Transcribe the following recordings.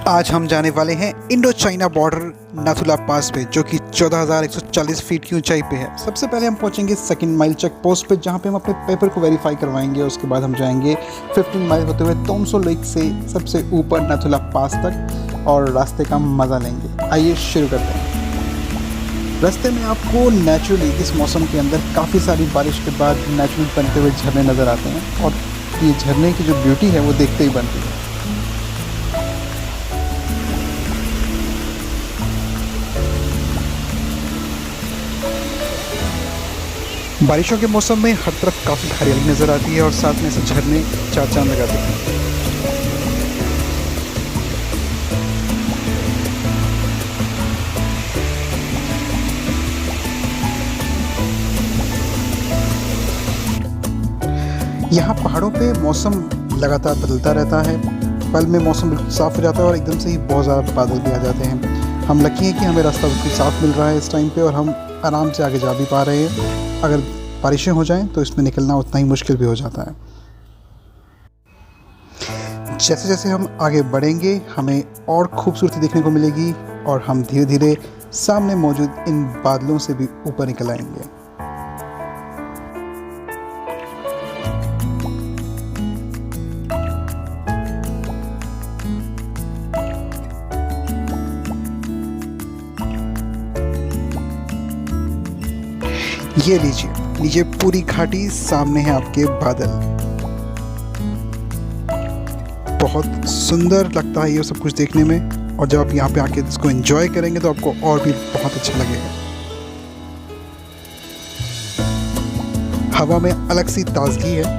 आज हम जाने वाले हैं इंडो चाइना बॉर्डर नाथुला पास पे, जो कि 14,140 फीट की ऊंचाई पे है। सबसे पहले हम पहुंचेंगे सेकंड माइल चेक पोस्ट पे, जहां पे हम अपने पेपर को वेरीफाई करवाएंगे। उसके बाद हम जाएंगे 15 माइल होते हुए तोमसो लेक से सबसे ऊपर नाथुला पास तक और रास्ते का मज़ा लेंगे। आइए शुरू करते हैं। रास्ते में आपको नेचुरली इस मौसम के अंदर काफ़ी सारी बारिश के बाद नेचुरल बनते हुए झरने नज़र आते हैं, और ये झरने की जो ब्यूटी है वो देखते ही बनती है। बारिशों के मौसम में हर तरफ काफ़ी हरियाली नज़र आती है और साथ में से झरने चार चांद लगा देते हैं। यहाँ पहाड़ों पे मौसम लगातार बदलता रहता है। पल में मौसम बिल्कुल साफ़ हो जाता है और एकदम से ही बहुत ज़्यादा बादल भी आ जाते हैं। हम लकी हैं कि हमें रास्ता बिल्कुल साफ़ मिल रहा है इस टाइम पे, और हम आराम से आगे जा भी पा रहे हैं। अगर बारिशें हो जाएं तो इसमें निकलना उतना ही मुश्किल भी हो जाता है। जैसे जैसे हम आगे बढ़ेंगे हमें और खूबसूरती देखने को मिलेगी, और हम धीरे धीरे सामने मौजूद इन बादलों से भी ऊपर निकल आएंगे। ये लीजिए पूरी घाटी सामने है आपके बादल। बहुत सुंदर लगता है ये सब कुछ देखने में, और जब आप यहाँ पे आके इसको एंजॉय करेंगे तो आपको और भी बहुत अच्छा लगेगा। हवा में अलग सी ताजगी है।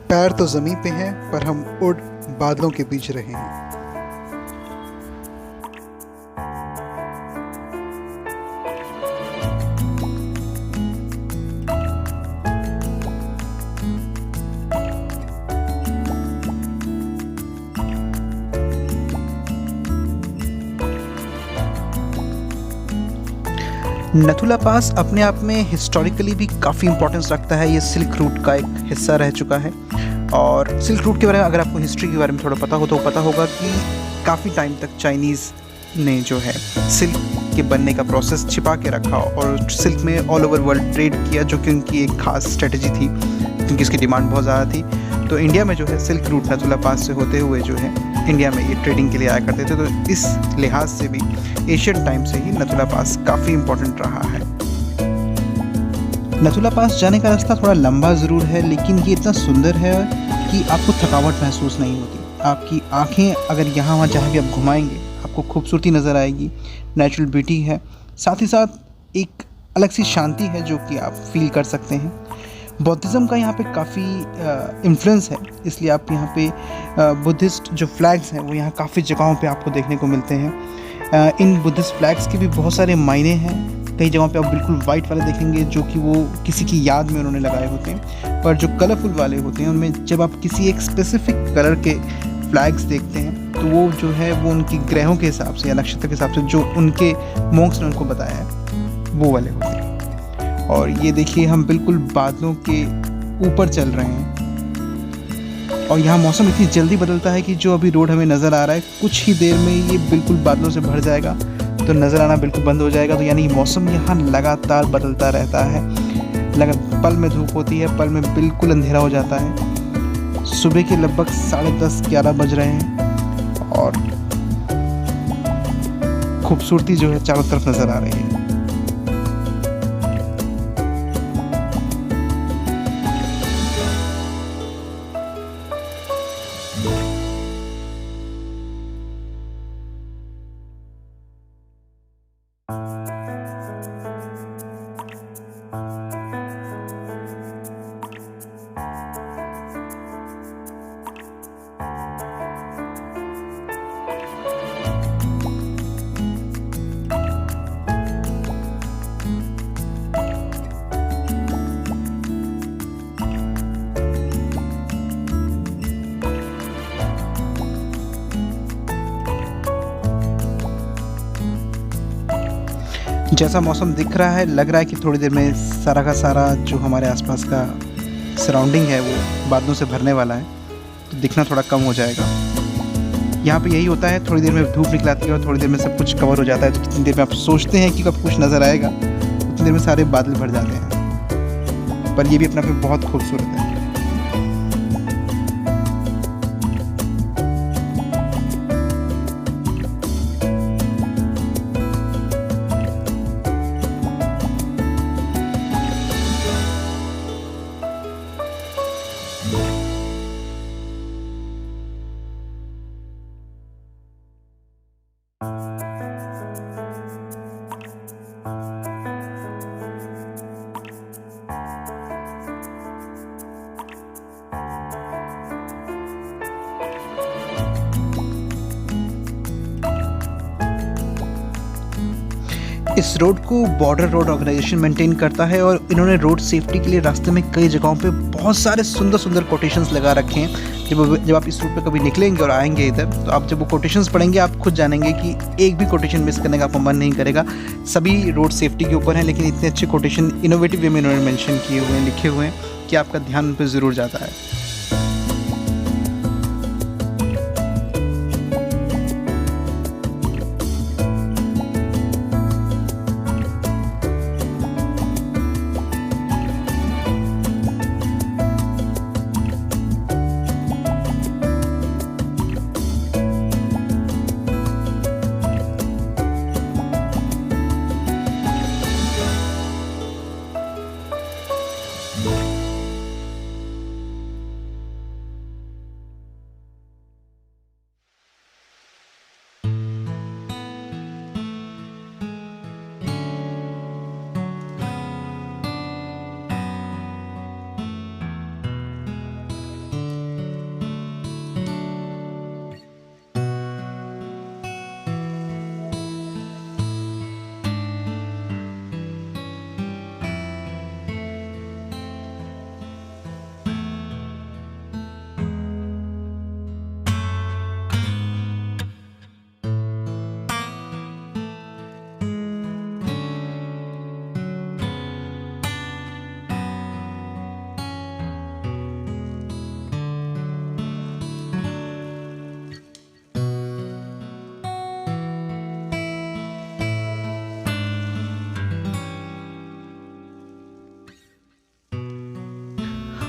पैर तो ज़मीन पे हैं, पर हम उड़ बादलों के बीच रहे हैं। नथुला पास अपने आप में हिस्टोरिकली भी काफ़ी इंपॉर्टेंस रखता है। ये सिल्क रूट का एक हिस्सा रह चुका है, और सिल्क रूट के बारे में अगर आपको हिस्ट्री के बारे में थोड़ा पता हो तो पता होगा कि काफ़ी टाइम तक चाइनीज़ ने जो है सिल्क के बनने का प्रोसेस छिपा के रखा, और सिल्क में ऑल ओवर वर्ल्ड ट्रेड किया, जो कि उनकी एक खास स्ट्रेटजी थी, क्योंकि इसकी डिमांड बहुत ज़्यादा थी। तो इंडिया में जो है सिल्क रूट नथुला पास से होते हुए जो है इंडिया में ये ट्रेडिंग के लिए आया करते थे। तो इस लिहाज से भी एशियन टाइम से ही नथुला पास काफ़ी इम्पोर्टेंट रहा है। नथुला पास जाने का रास्ता थोड़ा लंबा ज़रूर है, लेकिन ये इतना सुंदर है कि आपको थकावट महसूस नहीं होती। आपकी आँखें अगर यहाँ वहाँ जहाँ भी आप घुमाएंगे आपको खूबसूरती नज़र आएगी, नेचुरल ब्यूटी है, साथ ही साथ एक अलग सी शांति है जो कि आप फील कर सकते हैं। बौद्धिज़्म का यहाँ पे काफ़ी इन्फ्लुएंस है, इसलिए आप यहाँ पे बुद्धिस्ट जो फ्लैग्स हैं वो यहाँ काफ़ी जगहों पे आपको देखने को मिलते हैं। इन बुद्धिस्ट फ्लैग्स के भी बहुत सारे मायने हैं। कई जगहों पे आप बिल्कुल वाइट वाले देखेंगे जो कि वो किसी की याद में उन्होंने लगाए होते हैं, पर जो कलरफुल वाले होते हैं उनमें जब आप किसी एक स्पेसिफिक कलर के फ्लैग्स देखते हैं तो वो जो है वो उनकी ग्रहों के हिसाब से या नक्षत्र के हिसाब से जो उनके मोंक्स ने उनको बताया है वो वाले होते हैं। और ये देखिए हम बिल्कुल बादलों के ऊपर चल रहे हैं, और यहाँ मौसम इतनी जल्दी बदलता है कि जो अभी रोड हमें नज़र आ रहा है कुछ ही देर में ये बिल्कुल बादलों से भर जाएगा, तो नज़र आना बिल्कुल बंद हो जाएगा। तो यानी मौसम यहाँ लगातार बदलता रहता है। पल में धूप होती है, पल में बिल्कुल अंधेरा हो जाता है। सुबह के लगभग 10:30-11 बज रहे हैं, और खूबसूरती जो है चारों तरफ नज़र आ रही है। जैसा मौसम दिख रहा है, लग रहा है कि थोड़ी देर में सारा का सारा जो हमारे आसपास का सराउंडिंग है वो बादलों से भरने वाला है, तो दिखना थोड़ा कम हो जाएगा। यहाँ पे यही होता है, थोड़ी देर में धूप निकलाती है और थोड़ी देर में सब कुछ कवर हो जाता है। तो जितनी देर में आप सोचते हैं कि कब कुछ नज़र आएगा, उतनी देर में सारे बादल भर जाते हैं। पर ये भी अपने आप में बहुत खूबसूरत है। इस रोड को बॉर्डर रोड ऑर्गेनाइजेशन मेंटेन करता है और इन्होंने रोड सेफ्टी के लिए रास्ते में कई जगहों पे बहुत सारे सुंदर सुंदर कोटेशंस लगा रखे हैं। जब आप इस रूट पे कभी निकलेंगे और आएंगे इधर, तो आप जब वो कोटेशंस पढ़ेंगे आप खुद जानेंगे कि एक भी कोटेशन मिस करने का आपको मन नहीं करेगा। सभी रोड सेफ्टी के ऊपर हैं, लेकिन इतने अच्छे कोटेशन इनोवेटिव वे में इन्होंने मेंशन किए हुए हैं, लिखे हुए हैं कि आपका ध्यान उन पर ज़रूर जाता है।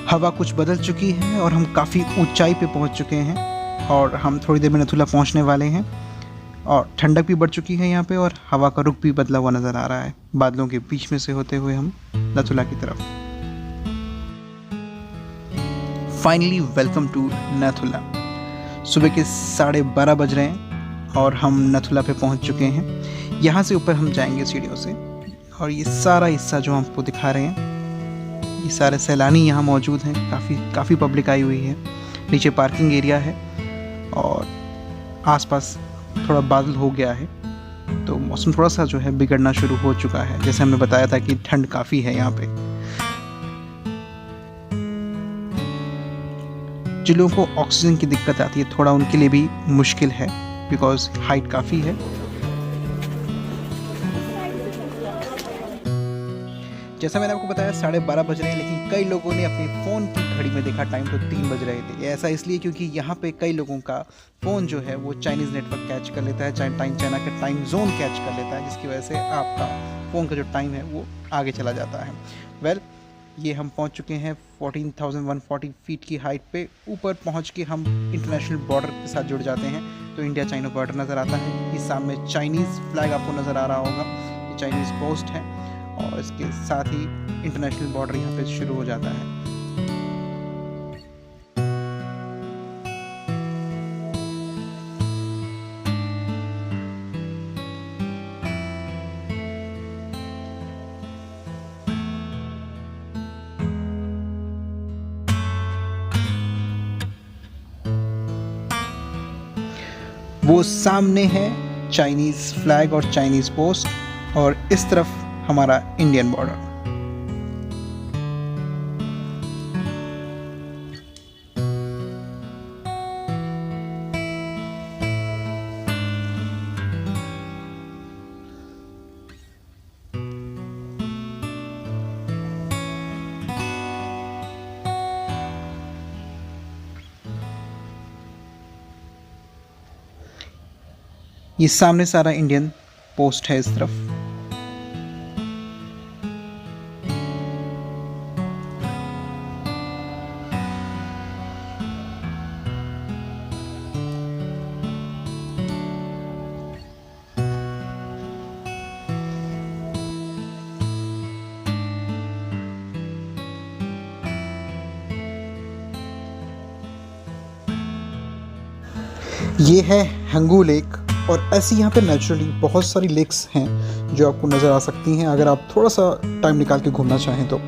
हवा कुछ बदल चुकी है और हम काफ़ी ऊंचाई पे पहुंच चुके हैं और हम थोड़ी देर में नथुला पहुंचने वाले हैं। और ठंडक भी बढ़ चुकी है यहाँ पे और हवा का रुख भी बदला हुआ नज़र आ रहा है। बादलों के बीच में से होते हुए हम नथुला की तरफ। फाइनली वेलकम टू नथुला। सुबह के 12:30 बज रहे हैं और हम नथुला पे पहुँच चुके हैं। यहाँ से ऊपर हम जाएंगे सीढ़ियों से और ये सारा हिस्सा जो हम आपको दिखा रहे हैं, ये सारे सैलानी यहाँ मौजूद हैं। काफ़ी पब्लिक आई हुई है। नीचे पार्किंग एरिया है और आसपास थोड़ा बादल हो गया है, तो मौसम थोड़ा सा जो है बिगड़ना शुरू हो चुका है। जैसे हमने बताया था कि ठंड काफ़ी है यहाँ पे। जिन लोगों को ऑक्सीजन की दिक्कत आती है, थोड़ा उनके लिए भी मुश्किल है, बिकॉज हाइट काफ़ी है। जैसा मैंने आपको बताया 12:30 बज रहे हैं, लेकिन कई लोगों ने अपने फ़ोन की घड़ी में देखा टाइम तो 3 बज रहे थे। ऐसा इसलिए क्योंकि यहाँ पे कई लोगों का फ़ोन जो है वो चाइनीज़ नेटवर्क कैच कर लेता है, चाइना का टाइम जोन कैच कर लेता है, जिसकी वजह से आपका फ़ोन का जो टाइम है वो आगे चला जाता है। ये हम पहुँच चुके हैं 14,140 फीट की हाइट पे। ऊपर पहुँच के हम इंटरनेशनल बॉर्डर के साथ जुड़ जाते हैं, तो इंडिया चाइना बॉर्डर नज़र आता है। इस सामने चाइनीज़ फ्लैग आपको नज़र आ रहा होगा, ये चाइनीज़ पोस्ट है और इसके साथ ही इंटरनेशनल बॉर्डर यहाँ पे शुरू हो जाता है। वो सामने है चाइनीज़ फ्लैग और चाइनीज़ पोस्ट और इस तरफ हमारा इंडियन बॉर्डर। ये सामने सारा इंडियन पोस्ट है इस तरफ। ये है हंगू लेक और ऐसी यहाँ पे नेचुरली बहुत सारी लेक्स हैं जो आपको नज़र आ सकती हैं अगर आप थोड़ा सा टाइम निकाल के घूमना चाहें तो।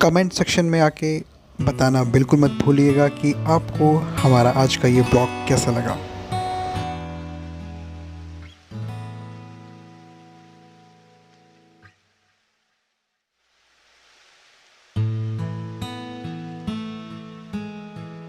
कमेंट सेक्शन में आके बताना बिल्कुल मत भूलिएगा कि आपको हमारा आज का ये ब्लॉग कैसा लगा।